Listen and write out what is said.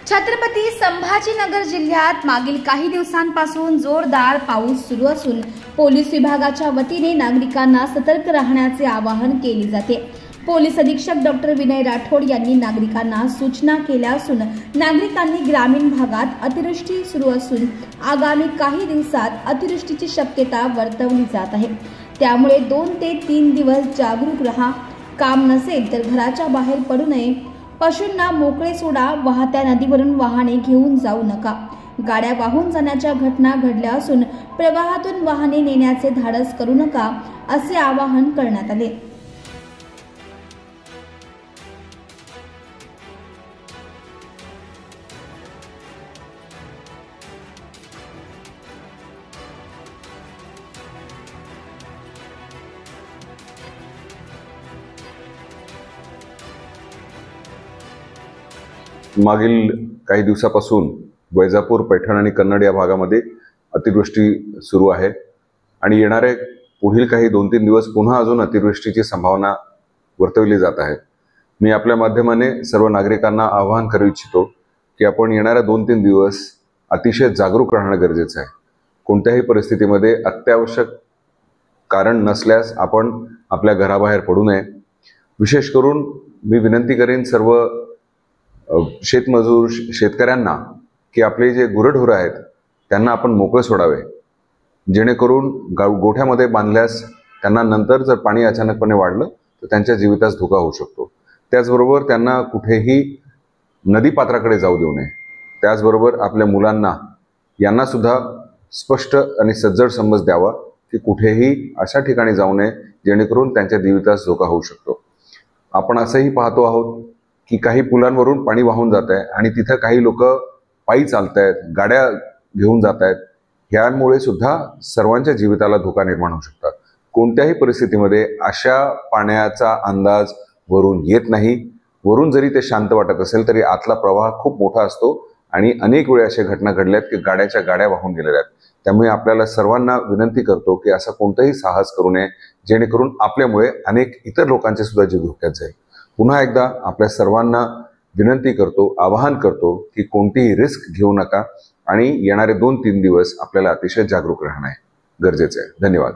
छत्रपती संभाजीनगर जिल्ह्यात मागील काही दिवसांपासून जोरदार पाऊस सुरू असून पोलीस विभागाच्या वतीने नागरिकांना सतर्क राहण्याचे आवाहन केले जाते। पोलीस अधीक्षक डॉक्टर विनय राठोड यांनी नागरिकांना सूचना केल्या असून नागरिकांनी ग्रामीण भागात अतिवृष्टी सुरू असून आगामी काही दिवसात अतिवृष्टीची शक्यता वर्तवली जात आहे। त्यामुळे 2 ते 3 दिवस जागरूक राहा। काम नसेल तर घराच्या बाहेर पडू नये। पशूंना मोकळे सोडा। वाहत्या नदीवरून वाहने घेऊन जाऊ नका। गाड्या वाहून जाण्याच्या घटना घडल्या असून प्रवाहातून वाहने नेण्याचे धाडस करू नका असे आवाहन करण्यात आले। मागील काही दिवसापासून वैजापूर, पैठण आणि कन्नड या भागामध्ये अतिवृष्टी सुरू आहे आणि येणारे पुढील काही 2-3 दिवस पुन्हा अजून अतिवृष्टीची संभावना वर्तवली जात आहे। मी आपल्या माध्यमाने सर्व नागरिकांना आवाहन करू इच्छितो की आपण येणाऱ्या 2-3 दिवस अतिशय जागरूक राहणं गरजेचं आहे। कोणत्याही परिस्थितीमध्ये अत्यावश्यक कारण नसल्यास आपण आपल्या घराबाहेर पडू नये। विशेष करून मी विनंती करेन सर्व शेतमजूर शेतकऱ्यांना की आपले जे गुरढोरं आहेत त्यांना आपण मोकळे सोडावे, जेणेकरून गोठ्यामध्ये बांधल्यास त्यांना नंतर जर पाणी अचानकपणे वाढलं तर त्यांच्या जीवितास धोका होऊ शकतो। त्याचबरोबर त्यांना कुठेही नदीपात्राकडे जाऊ देऊ नये। त्याचबरोबर आपल्या मुलांना यांना सुद्धा स्पष्ट आणि सज्जड समज द्यावा की कुठेही अशा ठिकाणी जाऊ नये जेणेकरून त्यांच्या जीवितास धोका होऊ शकतो। आपण असंही पाहतो आहोत की काही पुलांवरून पाणी वाहून जात आहे आणि तिथे काही लोक पायी चालत आहेत, गाड्या घेऊन जात आहेत। यामुळे सुद्धा सर्वांच्या जीविताला धोका निर्माण होऊ शकतात। कोणत्याही परिस्थितीमध्ये अशा पाण्याचा अंदाज वरून येत नाही। वरून जरी ते शांत वाटत असेल तरी आतला प्रवाह खूप मोठा असतो आणि अनेक वेळा अशा घटना घडल्यात की गाड्याच्या गाड्या वाहून गेलेल्या आहेत। त्यामुळे आपल्याला सर्वांना विनंती करतो की असं कोणतंही साहस करू नये जेणेकरून आपल्यामुळे अनेक इतर लोकांचे सुद्धा जीव धोक्यात जाईल। पुन्हा एकदा आपल्या सर्वांना विनंती करतो, आवाहन करतो की कोणतीही रिस्क घेऊ नका आणि येणारे 2-3 दिवस आपल्याला अतिशय जागरूक राहणं गरजेचं आहे। धन्यवाद।